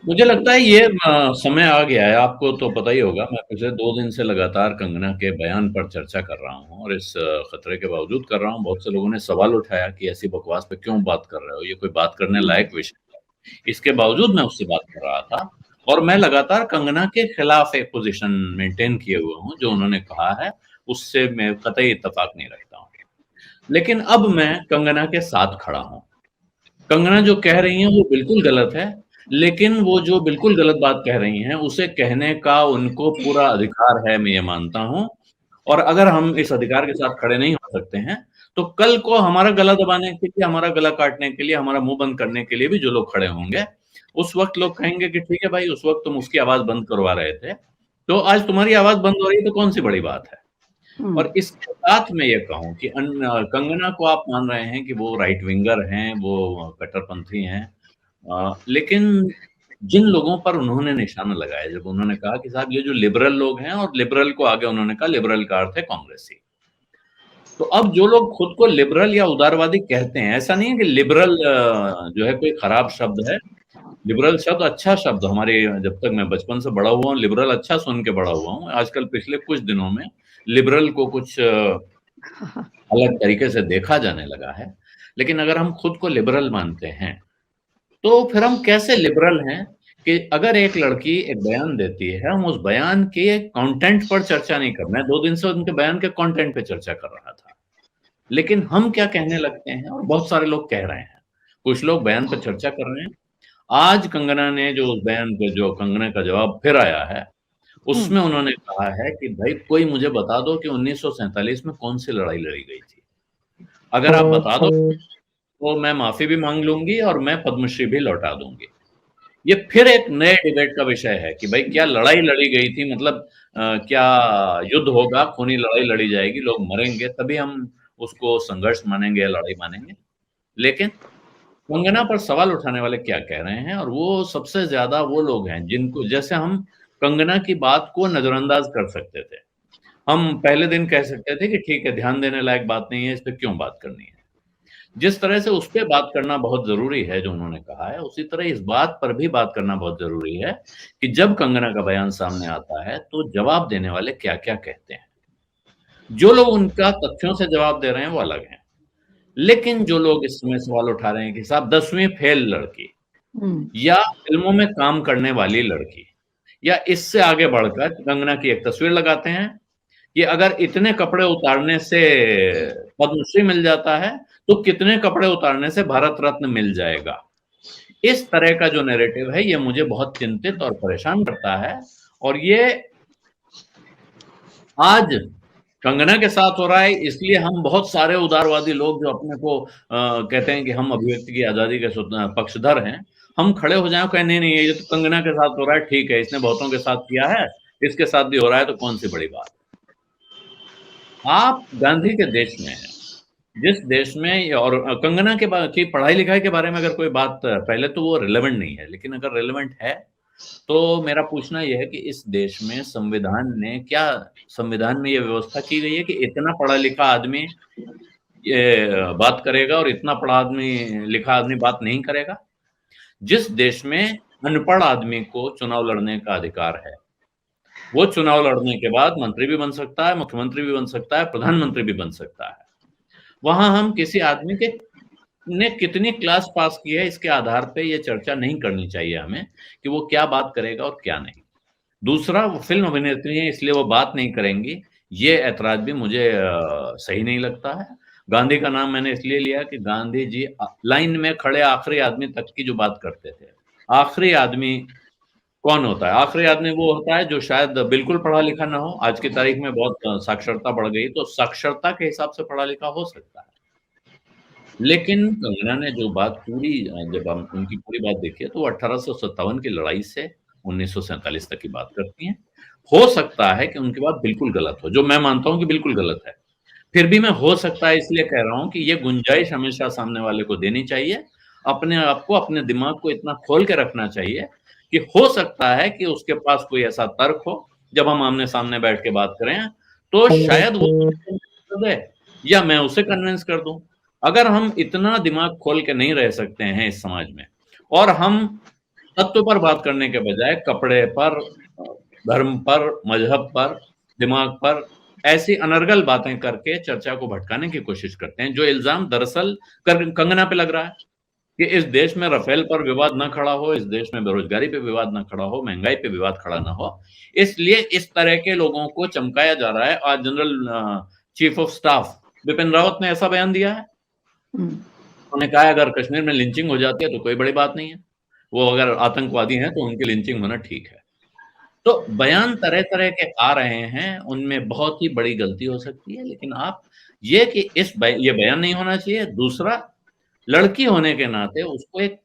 मुझे लगता है ये समय आ गया है। आपको तो पता ही होगा, मैं पिछले 2 दिन से लगातार कंगना के बयान पर चर्चा कर रहा हूँ और इस खतरे के बावजूद कर रहा हूँ। बहुत से लोगों ने सवाल उठाया कि ऐसी बकवास पे क्यों बात कर रहे हो? ये कोई बात करने हुँ, लायक विषय है। इसके बावजूद मैं उससे बात कर रहा था और मैं लगातार कंगना के खिलाफ एक पोज़ीशन मेंटेन किए हुए हूँ, जो उन्होंने कहा है, उससे मैं कतई इत्तेफ़ाक नहीं रखता हूँ। लेकिन अब मैं कंगना के साथ खड़ा हूँ। कंगना जो कह रही हैं वो बिल्कुल गलत है, लेकिन वो जो बिल्कुल गलत बात कह रही हैं, उसे कहने का उनको पूरा अधिकार है, मैं ये मानता हूँ। और अगर हम इस अधिकार के साथ खड़े नहीं हो सकते हैं, तो कल को हमारा गला दबाने के लिए, हमारा गला काटने के लिए, हमारा मुँह बंद करने के लिए भी जो लोग खड़े होंगे, उस वक़्त लोग कहेंगे कि ठीक है भाई, उस वक़्त तुम उसकी आवाज़ बंद करवा रहे थे, तो आज तुम्हारी आवाज़ बंद हो रही है तो कौन-सी बड़ी बात है? हुँ, और इसके साथ मैं ये कहूँ कि कंगना को आप मान रहे हैं कि वो राइट विंगर हैं, वो कट्टरपंथी हैं। लेकिन जिन लोगों पर उन्होंने निशाना लगाया, जब उन्होंने कहा कि साहब ये जो लिबरल लोग हैं, और लिबरल को आगे उन्होंने कहा लिबरल का अर्थ है कांग्रेसी। तो अब जो लोग खुद को लिबरल या उदारवादी कहते हैं, ऐसा नहीं है कि लिबरल जो है कोई खराब शब्द है। लिबरल शब्द अच्छा शब्द, हमारे जब तक मैं बचपन से बड़ा हुआ हूँ, लिबरल अच्छा सुन के बड़ा हुआ हूँ। आजकल पिछले कुछ दिनों में लिबरल को कुछ अलग तरीके से देखा जाने लगा है। लेकिन अगर हम खुद को लिबरल मानते हैं, तो फिर हम कैसे लिबरल हैं कि अगर एक लड़की एक बयान देती है, हम उस बयान के कंटेंट पर चर्चा नहीं कर रहे हैं। 2 दिन से उनके बयान के कंटेंट पे चर्चा कर रहा था। लेकिन हम क्या कहने लगते हैं, और बहुत सारे लोग कह रहे हैं। कुछ लोग बयान पे चर्चा कर रहे हैं। आज कंगना ने जो उस बयान पे जो कंगना का जवाब फिर आया है, हुँ, उसमें उन्होंने कहा है कि भाई कोई मुझे बता दो कि 1947 में कौन-सी लड़ाई लड़ी गई थी। अगर आप बता दो, तो मैं माफ़ी भी माँग लूँगी और मैं पद्मश्री भी लौटा दूँगी। ये फिर एक नए डिबेट का विषय है कि भाई क्या लड़ाई लड़ी गई थी, मतलब क्या युद्ध होगा, खूनी लड़ाई लड़ी जाएगी, लोग मरेंगे, तभी हम उसको संघर्ष मानेंगे या लड़ाई मानेंगे। लेकिन कंगना पर सवाल उठाने वाले क्या कह रहे हैं, और वो सबसे ज़्यादा वो लोग हैं जिनको, जैसे हम कंगना की बात को नज़रअंदाज कर सकते थे। हम पहले दिन कह सकते थे कि ठीक है, ध्यान देने लायक बात नहीं है, इस पे क्यों बात करनी है। जिस तरह से उस पे बात करना बहुत ज़रूरी है जो उन्होंने कहा है, उसी तरह इस बात पर भी बात करना बहुत ज़रूरी है कि जब कंगना का बयान सामने आता है, तो जवाब देने वाले क्या-क्या कहते हैं। जो लोग उनका तथ्यों से जवाब दे रहे हैं, वो अलग हैं। लेकिन जो लोग इस समय सवाल उठा रहे हैं कि साहब 10वीं फेल लड़की, हुँ, या फ़िल्मों में काम करने वाली लड़की, या इससे आगे बढ़कर कंगना की एक तस्वीर लगाते हैं कि अगर इतने कपड़े उतारने से पद्मश्री मिल जाता है, तो कितने कपड़े उतारने से भारत रत्न मिल जाएगा। इस तरह का जो नैरेटिव है, ये मुझे बहुत चिंतित और परेशान करता है, और ये आज कंगना के साथ हो रहा है, इसलिए हम बहुत सारे उदारवादी लोग जो अपने को कहते हैं कि हम अभिव्यक्ति की आज़ादी के पक्षधर हैं, हम खड़े हो जाएँ और कहें नहीं, नहीं, ये तो कंगना के साथ हो रहा है, ठीक है, इसने बहुतों के साथ किया है, इसके साथ भी हो रहा है, तो कौन-सी बड़ी बात। आप गांधी के देश में हैं, जिस देश में, और कंगना के की पढ़ाई-लिखाई के बारे में अगर कोई बात, पहले तो वो रिलेवेंट नहीं है, लेकिन अगर रिलेवेंट है, तो मेरा पूछना ये है कि इस देश में संविधान में ये व्यवस्था की गई है कि इतना पढ़ा-लिखा आदमी ये बात करेगा और इतना पढ़ा आदमी लिखा आदमी बात नहीं करेगा? जिस देश में अनपढ़ आदमी को चुनाव लड़ने का अधिकार है, वो चुनाव लड़ने के बाद मंत्री भी बन सकता है, मुख्यमंत्री भी बन सकता है, प्रधानमंत्री भी बन सकता है। वहाँ हम किसी आदमी के ने कितनी क्लास पास की है, इसके आधार पे ये चर्चा नहीं करनी चाहिए हमें कि वो क्या बात करेगा और क्या नहीं। दूसरा, वो फ़िल्म अभिनेत्री हैं इसलिए वो बात नहीं करेंगी, ये ऐतराज़ भी मुझे सही नहीं लगता है। गांधी का नाम मैंने इसलिए लिया कि गांधी जी लाइन में खड़े आखिरी आदमी तक की जो बात करते थे। आखिरी आदमी कौन होता है? आखिरी आदमी वो होता है जो शायद बिल्कुल पढ़ा-लिखा ना हो। आज की तारीख में बहुत साक्षरता बढ़ गई, तो साक्षरता के हिसाब से पढ़ा-लिखा हो सकता है। लेकिन कंगना ने जो बात पूरी, जब हम उनकी पूरी बात देखिए, तो वो 1857 की लड़ाई से 1947 तक की बात करती हैं। हो सकता है कि उनकी बात बिल्कुल गलत हो, जो मैं मानता हूँ कि बिल्कुल गलत है। फिर भी मैं हो सकता है इसलिए कह रहा हूँ कि ये गुंजाइश हमेशा सामने वाले को देनी चाहिए। अपने आप को, अपने दिमाग को इतना खोल के रखना चाहिए कि हो सकता है कि उसके पास कोई ऐसा तर्क हो, जब हम आमने-सामने बैठ के बात करें, तो शायद वो कर दे या मैं उसे कन्विंस कर दूँ। अगर हम इतना दिमाग खोल के नहीं रह सकते हैं इस समाज में, और हम तत्व पर बात करने के बजाय कपड़े पर, धर्म पर, मजहब पर, दिमाग पर ऐसी अनर्गल बातें करके चर्चा को भटकाने की कोशिश करते हैं, जो इल्जाम दरअसल कंगना पे लग रहा है कि इस देश में राफेल पर विवाद ना खड़ा हो, इस देश में बेरोजगारी पे विवाद ना खड़ा हो, महंगाई पे विवाद खड़ा ना हो, इसलिए इस तरह के लोगों को चमकाया जा रहा है। आज general chief of staff Bipin Rawat ने ऐसा बयान दिया है, उन्होंने कहा है अगर कश्मीर में लिंचिंग हो जाती है तो कोई बड़ी बात नहीं है, वो अगर आतंकवादी हैं तो उनकी लिंचिंग होना ठीक है। तो बयान तरह तरह के आ रहे हैं, उनमें बहुत ही बड़ी गलती हो सकती है, लेकिन आप ये कि ये बयान नहीं होना चाहिए। दूसरा, लड़की होने के नाते उसको एक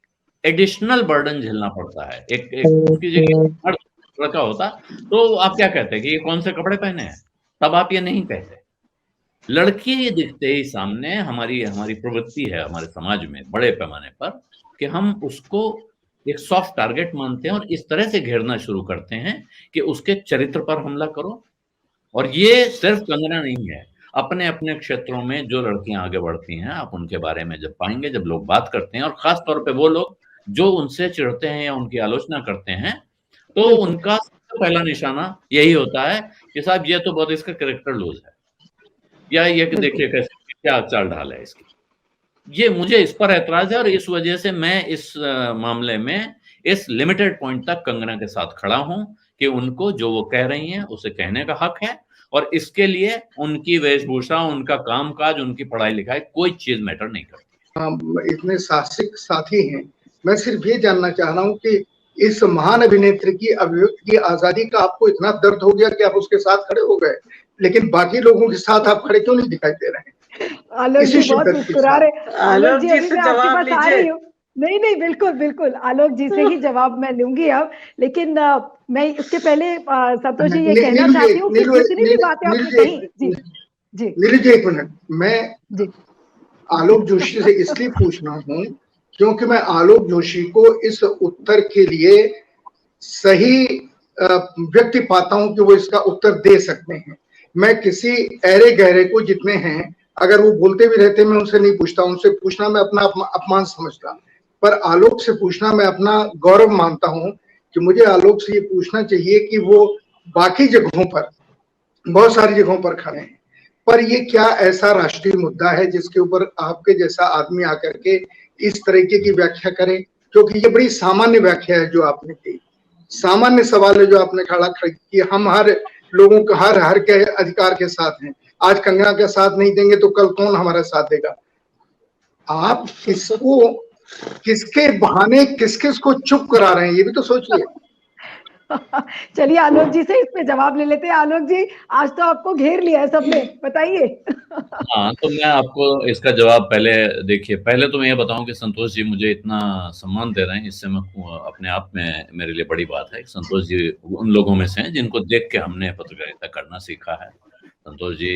एडिशनल बर्डन झेलना पड़ता है। एक उसकी जगह लड़का होता तो आप क्या कहते कि ये कौन से कपड़े पहने हैं, तब आप ये नहीं कहते। लड़की दिखते ही सामने हमारी प्रवृत्ति है हमारे समाज में बड़े पैमाने पर कि हम उसको एक सॉफ्ट टारगेट मानते हैं और इस तरह से घेरना शुरू करते हैं कि उसके चरित्र पर हमला करो। और ये सिर्फ कंगना नहीं है, अपने अपने क्षेत्रों में जो लड़कियां आगे बढ़ती हैं, आप उनके बारे में जब पाएंगे, जब लोग बात करते हैं, और खास तौर पे वो लोग जो उनसे चिढ़ते हैं या उनकी आलोचना करते हैं, तो उनका सबसे पहला निशाना यही होता है कि साहब ये तो बहुत इसका कैरेक्टर लूज है, या ये कि देखिए कैसे क्या चाल ढाल है इसकी। ये मुझे इस पर ऐतराज है और इस वजह से मैं इस मामले में इस लिमिटेड पॉइंट तक कंगना के साथ खड़ा हूं कि उनको जो वो कह रही हैं उसे कहने का हक है, और इसके लिए उनकी वेशभूषा, उनका कामकाज, उनकी पढ़ाई लिखाई कोई चीज मैटर नहीं करती। इतने साहसिक साथी हैं, मैं सिर्फ ये जानना चाह रहा हूँ कि इस महान अभिनेत्री की अभिव्यक्ति की आजादी का आपको इतना दर्द हो गया कि आप उसके साथ खड़े हो गए, लेकिन बाकी लोगों के साथ आप खड़े क्यों नहीं दिखाई दे रहे हैं? आलोक जी बहुत मुस्कुरा रहे। आलोक जी अभी मैं आपके पास आ रही हूँ। नहीं नहीं, बिल्कुल बिल्कुल आलोक जी से ही जवाब मैं लूंगी अब, लेकिन मैं उसके पहले संतोष जी ये कहना चाहती हूँ कि जितनी भी बातें आपने कही। जी जी नीलू जी एक मिनट, मैं आलोक जोशी से इसलिए पूछना हूँ क्योंकि मैं आलोक जोशी को इस उत्तर के लिए सही व्यक्ति पाता हूँ कि वो इसका उत्तर दे सकते हैं। मैं किसी ऐरे गहरे को जितने हैं, अगर वो बोलते भी रहते मैं उनसे नहीं पूछता, उनसे पूछना मैं अपना अपमान समझता, पर आलोक से पूछना मैं अपना गौरव मानता हूं कि मुझे आलोक से ये पूछना चाहिए कि वो बाकी जगहों पर, बहुत सारी जगहों पर खड़े हैं, पर ये क्या ऐसा राष्ट्रीय मुद्दा है जिसके ऊपर आपके जैसा आदमी आकर के इस तरीके की व्याख्या करे? क्योंकि ये बड़ी सामान्य व्याख्या है जो आपने की, सामान्य सवाल है जो आपने खड़ा किया। हम हर लोगों का हर के अधिकार के साथ हैं। आज कंगना का साथ नहीं देंगे तो कल कौन हमारा साथ देगा? आप किसको, किसके बहाने किस किस को चुप करा रहे हैं, ये भी तो सोचिए। चलिए आलोक जी से इस पे जवाब ले लेते हैं। आलोक जी, आज तो आपको घेर लिया है सबने, बताइए। हाँ, तो मैं आपको इसका जवाब पहले देखिए, पहले तो मैं ये बताऊं कि संतोष जी मुझे इतना सम्मान दे रहे हैं, इससे मैं अपने आप में मेरे लिए बड़ी बात है। संतोष जी उन लोगों में से हैं जिनको देख के हमने पत्रकारिता करना सीखा है। संतोष जी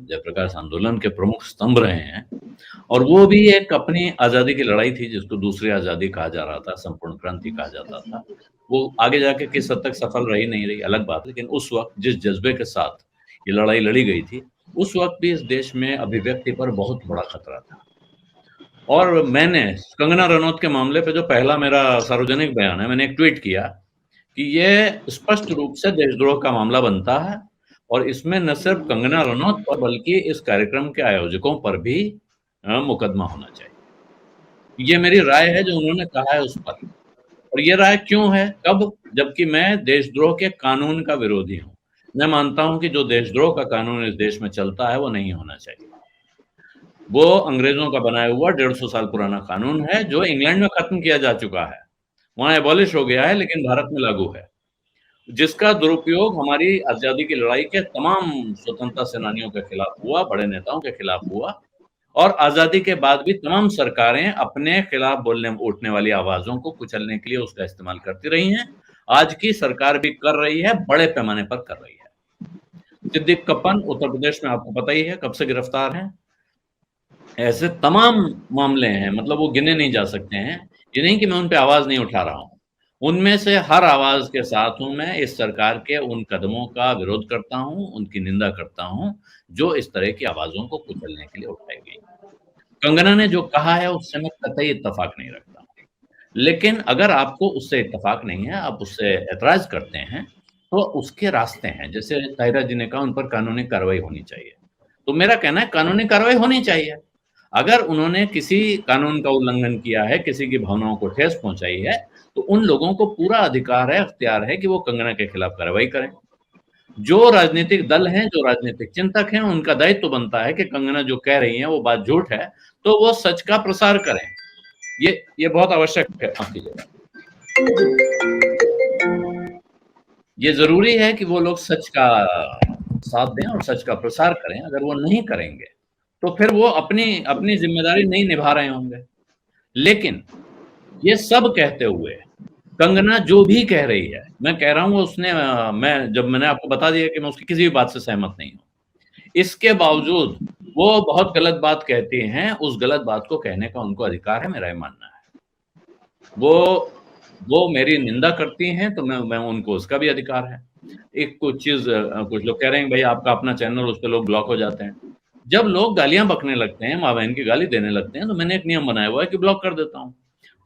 जयप्रकाश आंदोलन के प्रमुख स्तंभ रहे हैं, और वो भी एक अपनी आजादी की लड़ाई थी जिसको दूसरी आजादी कहा जा रहा था, संपूर्ण क्रांति कहा जाता था। वो आगे जाके किस हद तक सफल रही नहीं रही अलग बात, लेकिन उस वक्त जिस जज्बे के साथ ये लड़ाई लड़ी गई थी, उस वक्त भी इस देश में अभिव्यक्ति पर बहुत बड़ा खतरा था। और मैंने कंगना रनौत के मामले पे जो पहला मेरा सार्वजनिक बयान है, मैंने एक ट्वीट किया कि ये स्पष्ट रूप से देशद्रोह का मामला बनता है, और इसमें न सिर्फ कंगना रनौत पर बल्कि इस कार्यक्रम के आयोजकों पर भी मुकदमा होना चाहिए। ये मेरी राय है जो उन्होंने कहा है उस पर। और ये राय क्यों है, कब? जबकि मैं देशद्रोह के कानून का विरोधी हूं। मैं मानता हूं कि जो देशद्रोह का कानून इस देश में चलता है वो नहीं होना चाहिए। वो अंग्रेजों का बनाया हुआ 150 साल पुराना कानून है जो इंग्लैंड में खत्म किया जा चुका है, वहां एबॉलिश हो गया है, लेकिन भारत में लागू है, जिसका दुरुपयोग हमारी आजादी की लड़ाई के तमाम स्वतंत्रता सेनानियों के खिलाफ हुआ, बड़े नेताओं के खिलाफ हुआ, और आजादी के बाद भी तमाम सरकारें अपने खिलाफ बोलने उठने वाली आवाजों को कुचलने के लिए उसका इस्तेमाल करती रही हैं। आज की सरकार भी कर रही है, बड़े पैमाने पर कर रही है। सिद्दीक कप्पन उत्तर प्रदेश में आपको पता ही है कब से गिरफ्तार हैं। ऐसे तमाम मामले हैं, मतलब वो गिने नहीं जा सकते हैं। ये नहीं कि मैं उन पे आवाज नहीं उठा रहा हूं, उनमें से हर आवाज के साथ हूं मैं। इस सरकार के उन कदमों का विरोध करता हूं, उनकी निंदा करता हूं जो इस तरह की आवाजों को कुचलने के लिए उठाई गई। कंगना ने जो कहा है उससे मैं कतई इत्तेफाक नहीं रखता। लेकिन अगर आपको उससे इत्तेफाक नहीं है, आप उससे एतराज़ करते हैं, तो उसके रास्ते हैं। जैसे ताहिरा जी ने कहा उन पर कानूनी कार्रवाई होनी चाहिए। तो मेरा कहना है कानूनी कार्रवाई होनी चाहिए। अगर उन्होंने किसी कानून का उल्लंघन किया है, किसी की भावनाओं को ठेस पहुँचाई है, तो उन लोगों को पूरा अधिकार है, इख्तियार है कि वो कंगना के खिलाफ कार्रवाई करें। जो राजनीतिक दल हैं, जो राजनीतिक चिंतक हैं, उनका दायित्व तो बनता है कि कंगना जो कह रही हैं, वो बात झूठ है, तो वो सच का प्रसार करें। ये बहुत आवश्यक है। माफ कीजिएगा। ये ज़रूरी है कि वो लोग सच का साथ दें और सच का प्रसार करें। अगर वो नहीं करेंगे, तो फिर वो अपनी ज़िम्मेदारी नहीं निभा रहे होंगे। लेकिन ये सब कहते हुए कंगना जो भी कह रही है, मैं कह रहा हूँ उसने मैंने आपको बता दिया कि मैं उसकी किसी भी बात से सहमत नहीं हूँ। इसके बावजूद वो बहुत गलत बात कहती हैं, उस गलत बात को कहने का उनको अधिकार है, मेरा ये मानना है। वो मेरी निंदा करती हैं, तो मैं उनको उसका भी अधिकार है। एक कुछ लोग कह रहे हैं भाई आपका अपना चैनल, उस पे लोग ब्लॉक हो जाते हैं। जब लोग गालियां बकने लगते हैं, माँ बहन की गाली देने लगते हैं, तो मैंने एक नियम बनाया हुआ है कि ब्लॉक कर देता हूँ।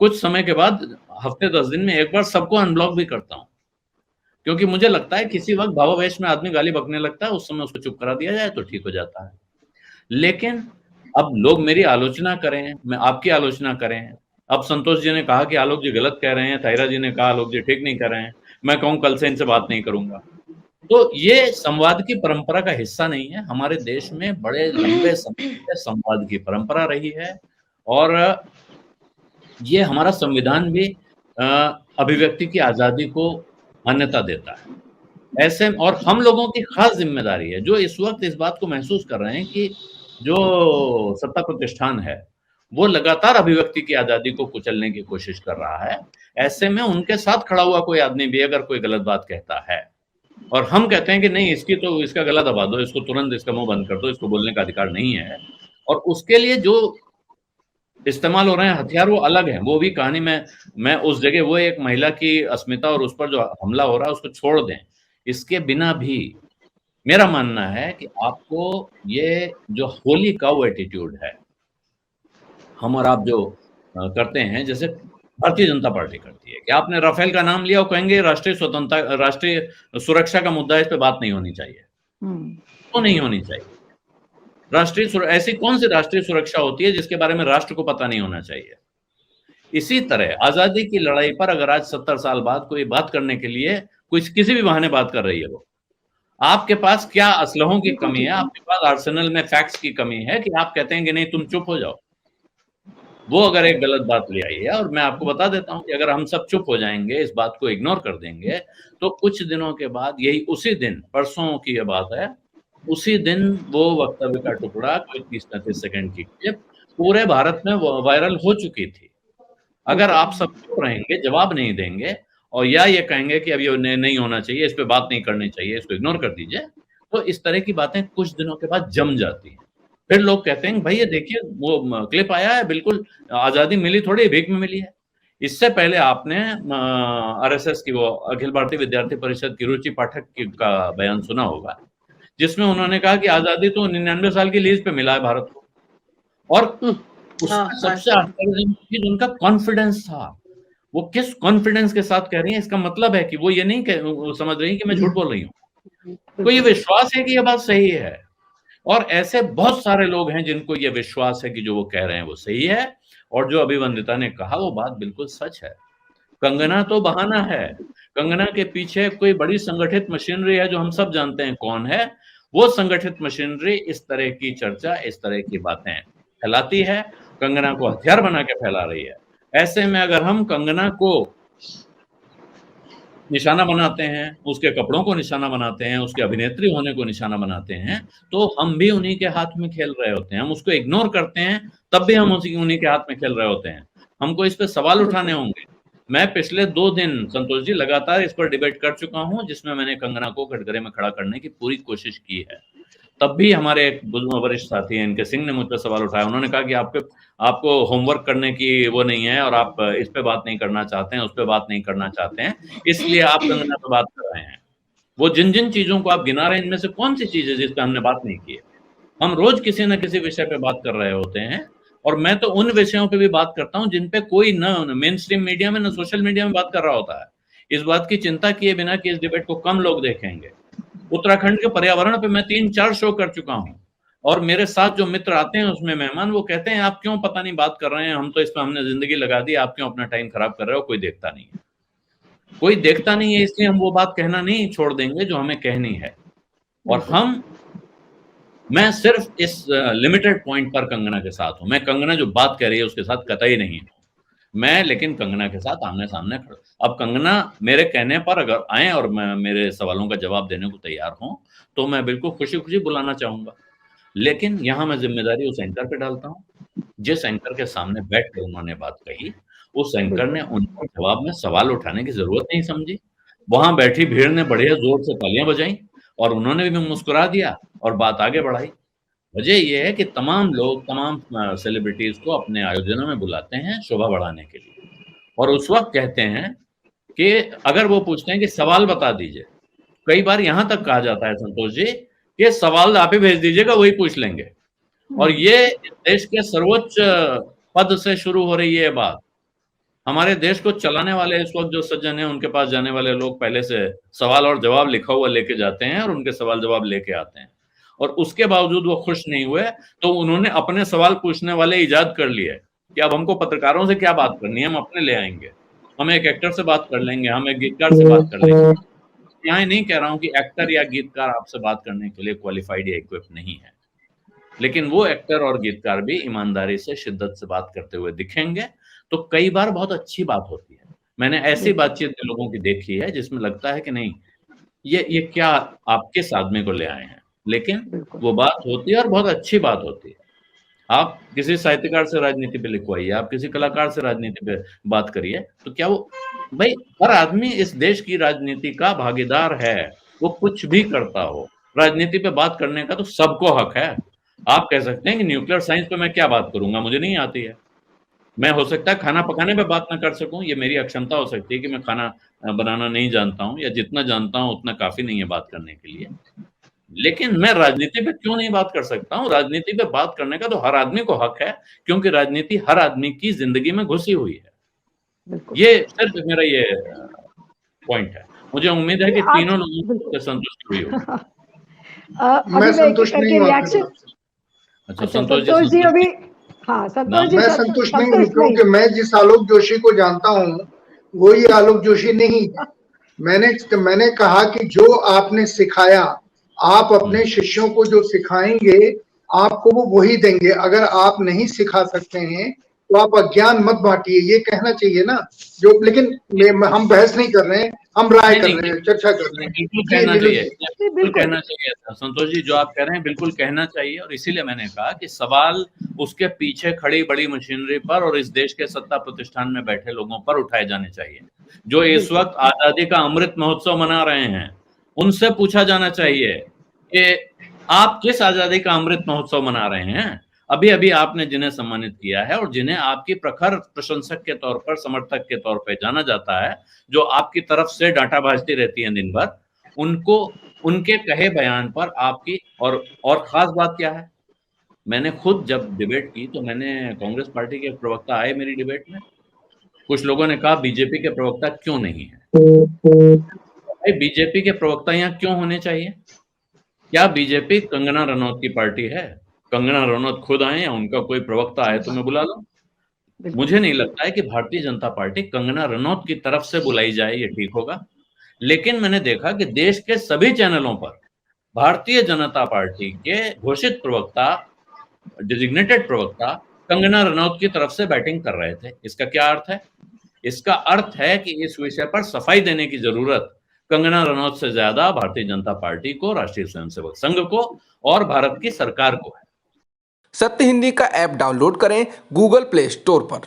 कुछ समय के बाद हफ्ते 10 दिन में एक बार सबको अनब्लॉक भी करता हूँ, क्योंकि मुझे लगता है किसी वक्त भावावेश में आदमी गाली बकने लगता है, उस समय उसको चुप करा दिया जाए तो ठीक हो जाता है। लेकिन अब लोग मेरी आलोचना करें, मैं आपकी आलोचना करें। अब संतोष जी ने कहा कि आलोक जी गलत कह रहे हैं, ताहिरा जी ने कहा आलोक जी ठीक नहीं कर रहे हैं, मैं कहूँ कल से इनसे बात नहीं करूंगा। तो ये संवाद की परंपरा का हिस्सा नहीं है। हमारे देश में बड़े लंबे समय से संवाद की परंपरा रही है और ये हमारा संविधान भी अभिव्यक्ति की आजादी को मान्यता देता है। ऐसे और हम लोगों की खास जिम्मेदारी है जो इस वक्त इस बात को महसूस कर रहे हैं कि जो सत्ता प्रतिष्ठान है वो लगातार अभिव्यक्ति की आजादी को कुचलने की कोशिश कर रहा है। ऐसे में उनके साथ खड़ा हुआ कोई आदमी भी अगर कोई गलत बात कहता है और हम कहते हैं कि नहीं इसका गला दबा दो, इसको तुरंत इसका मुंह बंद कर दो, इसको बोलने का अधिकार नहीं है, और उसके लिए जो इस्तेमाल हो रहे हैं हथियार वो अलग है। वो भी कहानी में मैं उस जगह वो एक महिला की अस्मिता और उस पर जो हमला हो रहा है उसको छोड़ दें। इसके बिना भी मेरा मानना है कि आपको ये जो होली काउ एटीट्यूड है, हम और आप जो करते हैं, जैसे भारतीय जनता पार्टी करती है कि आपने राफेल का नाम लिया और कहेंगे राष्ट्रीय स्वतंत्रता, राष्ट्रीय सुरक्षा का मुद्दा है, इस पे बात नहीं होनी चाहिए। तो नहीं होनी चाहिए। ऐसी कौन सी राष्ट्रीय सुरक्षा होती है जिसके बारे में राष्ट्र को पता नहीं होना चाहिए? इसी तरह आजादी की लड़ाई पर अगर आज 70 साल बाद कोई बात करने के लिए किसी भी बहाने बात कर रही है, वो आपके पास क्या असलहों की कमी है, आपके पास आर्सेनल में फैक्ट्स की कमी है कि आप कहते हैं कि नहीं तुम चुप हो जाओ। वो अगर एक गलत बात ले आई है, और मैं आपको बता देता हूं कि अगर हम सब चुप हो जाएंगे, इस बात को इग्नोर कर देंगे, तो कुछ दिनों के बाद यही उसी दिन, परसों की ये बात है, उसी दिन वो वक्तव्य का टुकड़ा कोई 30-35 सेकंड की क्लिप पूरे भारत में वायरल हो चुकी थी। अगर आप सब चुप रहेंगे, जवाब नहीं देंगे और या ये कहेंगे कि अब ये नहीं होना चाहिए, इस पे बात नहीं करनी चाहिए, इसको इग्नोर कर दीजिए, तो इस तरह की बातें कुछ दिनों के बाद जम जाती हैं। फिर लोग कहते हैं भाई ये देखिए वो क्लिप आया है, बिल्कुल आजादी मिली थोड़ी, भीख में मिली है। इससे पहले आपने आरएसएस की वो अखिल भारतीय विद्यार्थी परिषद की रुचि पाठक का बयान सुना होगा, जिसमें उन्होंने कहा कि आजादी तो 99 साल की लीज पे मिला है भारत को। और सबसे आश्चर्यजनक चीज उनका कॉन्फिडेंस था। वो किस कॉन्फिडेंस के साथ कह रही है, इसका मतलब है कि वो ये नहीं समझ रही कि मैं झूठ बोल रही हूँ, तो ये विश्वास है कि ये बात सही है। और ऐसे बहुत सारे लोग हैं जिनको ये विश्वास है कि जो वो कह रहे हैं वो सही है, और जो अभी वंदिता ने कहा वो बात बिल्कुल सच है। कंगना तो बहाना है, कंगना के पीछे कोई बड़ी संगठित मशीनरी है जो हम सब जानते हैं कौन है। वो संगठित मशीनरी इस तरह की चर्चा, इस तरह की बातें फैलाती है, कंगना को हथियार बना के फैला रही है। ऐसे में अगर हम कंगना को निशाना बनाते हैं, उसके कपड़ों को निशाना बनाते हैं, उसके अभिनेत्री होने को निशाना बनाते हैं, तो हम भी उन्हीं के हाथ में खेल रहे होते हैं। हम उसको इग्नोर करते हैं, तब भी हम उन्हीं के हाथ में खेल रहे होते हैं। हमको इस पे सवाल उठाने होंगे। मैं पिछले 2 दिन संतोष जी लगातार इस पर डिबेट कर चुका हूं, जिसमें मैंने कंगना को कटघरे में खड़ा करने की पूरी कोशिश की है। तब भी हमारे एक वरिष्ठ साथी हैं इनके सिंह ने मुझ पर सवाल उठाया। उन्होंने कहा कि आपको होमवर्क करने की वो नहीं है और आप इस पे बात नहीं करना चाहते हैं, उस पे बात नहीं करना चाहते हैं, इसलिए आप कंगना पे बात कर रहे हैं। वो जिन जिन चीजों को आप गिना रहे हैं, इनमें से कौन सी चीज है जिस पे हमने बात नहीं की है? हम रोज किसी न किसी विषय पे बात कर रहे होते हैं, और मैं तो उन विषयों पे भी बात करता हूं जिन पे कोई न मेन स्ट्रीम मीडिया में न सोशल मीडिया में बात कर रहा होता है, इस बात की चिंता किए बिना कि इस डिबेट को कम लोग देखेंगे। उत्तराखंड के पर्यावरण पे मैं 3-4 शो कर चुका हूं, और मेरे साथ जो मित्र आते हैं उसमें मेहमान, वो कहते हैं आप क्यों पता नहीं बात कर रहे हैं, हम तो इसमें हमने जिंदगी लगा दी, आप क्यों अपना टाइम खराब कर रहे हो, कोई देखता नहीं है। कोई देखता नहीं है इसलिए हम वो बात कहना नहीं छोड़ देंगे जो हमें कहनी है। और मैं सिर्फ इस लिमिटेड पॉइंट पर कंगना के साथ हूं। मैं कंगना जो बात कह रही है उसके साथ कतई नहीं हूं मैं, लेकिन कंगना के साथ आमने सामने खड़ा। अब कंगना मेरे कहने पर अगर आए और मैं मेरे सवालों का जवाब देने को तैयार हूं तो मैं बिल्कुल खुशी खुशी बुलाना चाहूंगा, लेकिन यहां मैं जिम्मेदारी उस एंकर पे डालता हूं जिस एंकर के सामने बैठ कर उन्होंने बात कही। उस एंकर ने उनका जवाब में सवाल उठाने की जरूरत नहीं समझी। वहां बैठी भीड़ ने बढ़िया जोर से तालियां बजाई और उन्होंने भी मुस्कुरा दिया और बात आगे बढ़ाई। वजह यह है कि तमाम लोग तमाम सेलिब्रिटीज को अपने आयोजनों में बुलाते हैं शोभा बढ़ाने के लिए, और उस वक्त कहते हैं कि अगर वो पूछते हैं कि सवाल बता दीजिए, कई बार यहां तक कहा जाता है संतोष जी कि सवाल आप ही भेज दीजिएगा वही पूछ लेंगे। और ये देश के सर्वोच्च पद से शुरू हो रही है बात। हमारे देश को चलाने वाले इस वक्त जो सज्जन हैं उनके पास जाने वाले लोग पहले से सवाल और जवाब लिखा हुआ लेके जाते हैं और उनके सवाल जवाब लेके आते हैं, और उसके बावजूद वो खुश नहीं हुए तो उन्होंने अपने सवाल पूछने वाले इजाद कर लिए कि अब हमको पत्रकारों से क्या बात करनी है, हम अपने ले आएंगे, हम एक एक्टर से बात कर लेंगे, हम एक गीतकार से बात कर लेंगे। यहाँ नहीं कह रहा हूं कि एक्टर या गीतकार आपसे बात करने के लिए क्वालिफाइड या इक्विप्ड नहीं है, लेकिन वो एक्टर और गीतकार भी ईमानदारी से शिद्दत से बात करते हुए दिखेंगे तो कई बार बहुत अच्छी बात होती है। मैंने ऐसी बातचीत लोगों की देखी है जिसमें लगता है कि नहीं ये क्या आप किस आदमी को ले आए हैं, लेकिन वो बात होती है और बहुत अच्छी बात होती है। आप किसी साहित्यकार से राजनीति पे लिखवाइए, आप किसी कलाकार से राजनीति पे बात करिए, तो क्या वो भाई हर आदमी इस देश की राजनीति का भागीदार है, वो कुछ भी करता हो, राजनीति पे बात करने का तो सबको हक है। आप कह सकते हैं कि न्यूक्लियर साइंस पे मैं क्या बात करूंगा, मुझे नहीं आती है, मैं हो सकता है खाना पकाने पे बात ना कर सकूं, ये मेरी अक्षमता हो सकती है कि मैं खाना बनाना नहीं जानता हूं या जितना जानता हूं उतना काफी नहीं है बात करने के लिए, लेकिन मैं राजनीति पे क्यों नहीं बात कर सकता हूं? राजनीति पे बात करने का तो हर आदमी को हक है, क्योंकि राजनीति हर आदमी की जिंदगी में घुसी हुई है। ये सिर्फ मेरा ये पॉइंट है। मुझे उम्मीद है कि तीनों लोगों से संतुष्ट हुई होगी। मैं संतुष्ट नहीं हूं। अच्छा संतोष जी अभी हाँ संतोष जी मैं संतुष्ट नहीं हूँ क्योंकि मैं जिस आलोक जोशी को जानता हूँ वही आलोक जोशी नहीं है। मैंने कहा कि जो आपने सिखाया आप अपने शिष्यों को जो सिखाएंगे आपको वो वही देंगे। अगर आप नहीं सिखा सकते हैं तो आप अज्ञान मत बांटिए, ये कहना चाहिए ना जो। लेकिन हम बहस नहीं कर रहे हैं, हम राय कर रहे हैं, चर्चा कर रहे हैं। बिल्कुल कहना चाहिए, बिल्कुल कहना चाहिए संतोष जी, जो आप कह रहे हैं बिल्कुल कहना चाहिए। और इसीलिए मैंने कहा कि सवाल उसके पीछे खड़ी बड़ी मशीनरी पर और इस देश के सत्ता प्रतिष्ठान में बैठे लोगों पर उठाए जाने चाहिए, जो इस वक्त आजादी का अमृत महोत्सव मना रहे हैं। उनसे पूछा जाना चाहिए कि आप किस आजादी का अमृत महोत्सव मना रहे हैं। अभी अभी आपने जिन्हें सम्मानित किया है और जिन्हें आपकी प्रखर प्रशंसक के तौर पर, समर्थक के तौर पर जाना जाता है, जो आपकी तरफ से डांटा भाजती रहती है दिन भर, उनको उनके कहे बयान पर आपकी और खास बात क्या है, मैंने खुद जब डिबेट की तो मैंने कांग्रेस पार्टी के प्रवक्ता आए मेरी डिबेट में, कुछ लोगों ने कहा बीजेपी के प्रवक्ता क्यों नहीं है। बीजेपी के प्रवक्ता यहाँ क्यों होने चाहिए? क्या बीजेपी कंगना रनौत की पार्टी है? कंगना रनौत खुद आए या उनका कोई प्रवक्ता आए तो मैं बुला लूं? मुझे नहीं लगता है कि भारतीय जनता पार्टी कंगना रनौत की तरफ से बुलाई जाए ये ठीक होगा। लेकिन मैंने देखा कि देश के सभी चैनलों पर भारतीय जनता पार्टी के घोषित प्रवक्ता, डेजिग्नेटेड प्रवक्ता कंगना रनौत की तरफ से बैटिंग कर रहे थे। इसका क्या अर्थ है? इसका अर्थ है कि इस विषय पर सफाई देने की जरूरत कंगना रनौत से ज्यादा भारतीय जनता पार्टी को, राष्ट्रीय स्वयंसेवक संघ को और भारत की सरकार को है। सत्य हिंदी का ऐप डाउनलोड करें गूगल प्ले स्टोर पर।